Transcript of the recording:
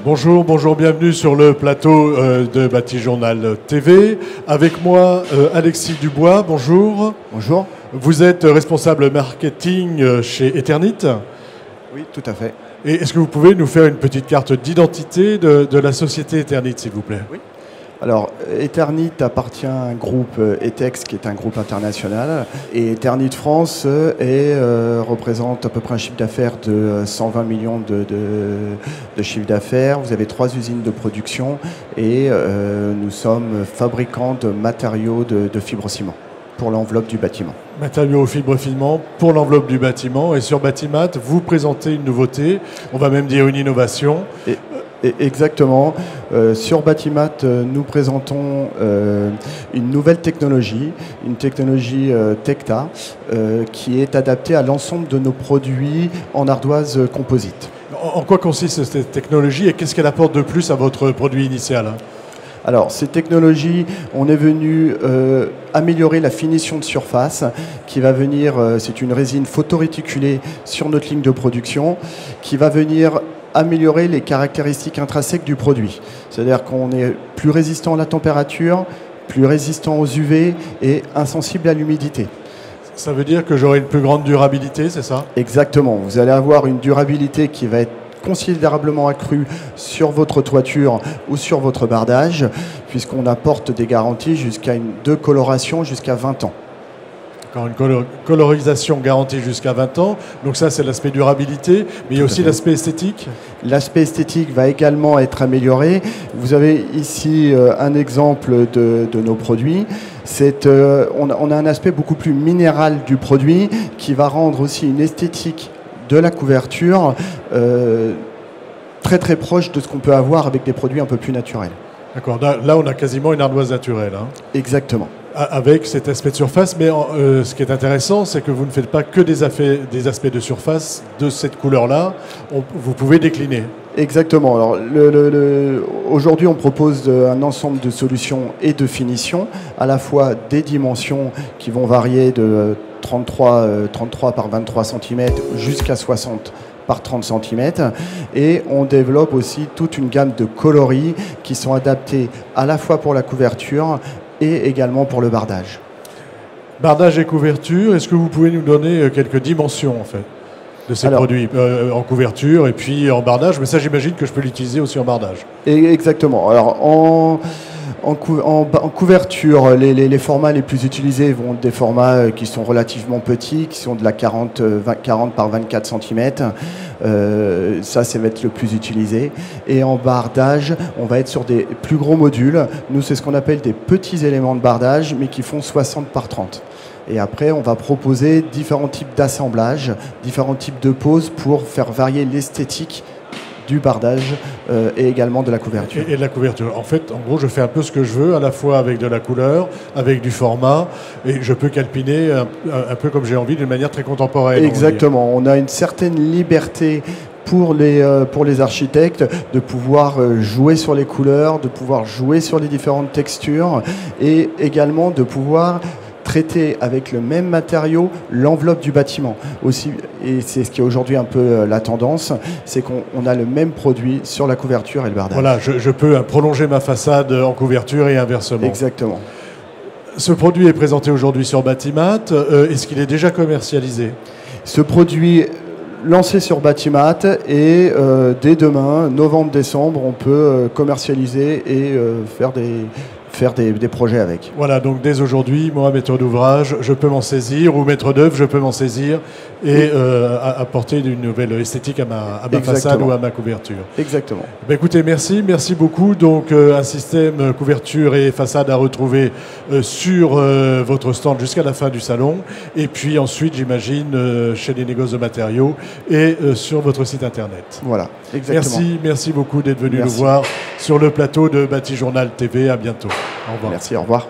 Bonjour, bonjour, bienvenue sur le plateau de Batijournal TV. Avec moi, Alexis Dubois, bonjour. Bonjour. Vous êtes responsable marketing chez Eternit. Oui, tout à fait. Et est-ce que vous pouvez nous faire une petite carte d'identité de la société Eternit, s'il vous plaît? Oui. Alors, Eternit appartient à un groupe ETEX, qui est un groupe international. Et Eternit France représente à peu près un chiffre d'affaires de 120 millions de chiffre d'affaires. Vous avez 3 usines de production et nous sommes fabricants de matériaux de fibre-ciment pour l'enveloppe du bâtiment. Matériaux fibre-ciment pour l'enveloppe du bâtiment. Et sur Batimat, vous présentez une nouveauté, on va même dire une innovation. Exactement. Sur Batimat, nous présentons une nouvelle technologie, une technologie Tecta, qui est adaptée à l'ensemble de nos produits en ardoise composite. En quoi consiste cette technologie et qu'est-ce qu'elle apporte de plus à votre produit initial? Alors, ces technologies, on est venu améliorer la finition de surface qui va venir, c'est une résine photoréticulée sur notre ligne de production, qui va venir améliorer les caractéristiques intrinsèques du produit. C'est-à-dire qu'on est plus résistant à la température, plus résistant aux UV et insensible à l'humidité. Ça veut dire que j'aurai une plus grande durabilité, c'est ça? Exactement. Vous allez avoir une durabilité qui va être considérablement accrue sur votre toiture ou sur votre bardage, puisqu'on apporte des garanties de coloration jusqu'à 20 ans. Une colorisation garantie jusqu'à 20 ans. Donc ça, c'est l'aspect durabilité, mais il y a aussi l'aspect esthétique. L'aspect esthétique va également être amélioré. Vous avez ici un exemple de nos produits. On a un aspect beaucoup plus minéral du produit qui va rendre aussi une esthétique de la couverture très très proche de ce qu'on peut avoir avec des produits un peu plus naturels. D'accord. Là, on a quasiment une ardoise naturelle. Hein. Exactement. Avec cet aspect de surface, mais ce qui est intéressant, c'est que vous ne faites pas que des aspects de surface de cette couleur-là. Vous pouvez décliner. Exactement. Alors, aujourd'hui, on propose un ensemble de solutions et de finitions, à la fois des dimensions qui vont varier de 33 par 23 cm jusqu'à 60 par 30 cm. Et on développe aussi toute une gamme de coloris qui sont adaptés à la fois pour la couverture et également pour le bardage. Bardage et couverture, est-ce que vous pouvez nous donner quelques dimensions en fait de ces produits en couverture et puis en bardage? Mais ça, j'imagine que je peux l'utiliser aussi en bardage. Exactement. Alors en couverture, les formats les plus utilisés vont être des formats qui sont relativement petits, qui sont de la 40 par 24 cm. Ça va être le plus utilisé. Et en bardage, on va être sur des plus gros modules. Nous, c'est ce qu'on appelle des petits éléments de bardage, mais qui font 60 par 30. Et après, on va proposer différents types d'assemblages, différents types de poses pour faire varier l'esthétique du bardage et également de la couverture. Et de la couverture. En fait, en gros, je fais un peu ce que je veux, à la fois avec de la couleur, avec du format, et je peux calpiner un peu comme j'ai envie, d'une manière très contemporaine. Exactement. On a une certaine liberté pour les architectes de pouvoir jouer sur les couleurs, de pouvoir jouer sur les différentes textures et également de pouvoir traiter avec le même matériau l'enveloppe du bâtiment aussi, et c'est ce qui est aujourd'hui un peu la tendance, c'est qu'on a le même produit sur la couverture et le bardage. Voilà, je peux prolonger ma façade en couverture et inversement. Exactement. Ce produit est présenté aujourd'hui sur Batimat. Est-ce qu'il est déjà commercialisé? Ce produit lancé sur Batimat et dès demain, novembre-décembre, on peut commercialiser et faire des projets avec. Voilà, donc dès aujourd'hui, moi, maître d'ouvrage, je peux m'en saisir, ou maître d'œuvre, je peux m'en saisir et apporter une nouvelle esthétique à ma façade ou à ma couverture. Exactement. Ben, écoutez, merci beaucoup. Donc un système couverture et façade à retrouver sur votre stand jusqu'à la fin du salon, et puis ensuite, j'imagine, chez les négoces de matériaux et sur votre site internet. Voilà, exactement. Merci beaucoup d'être venu nous voir sur le plateau de Batijournal TV. À bientôt. Au revoir. Merci, au revoir.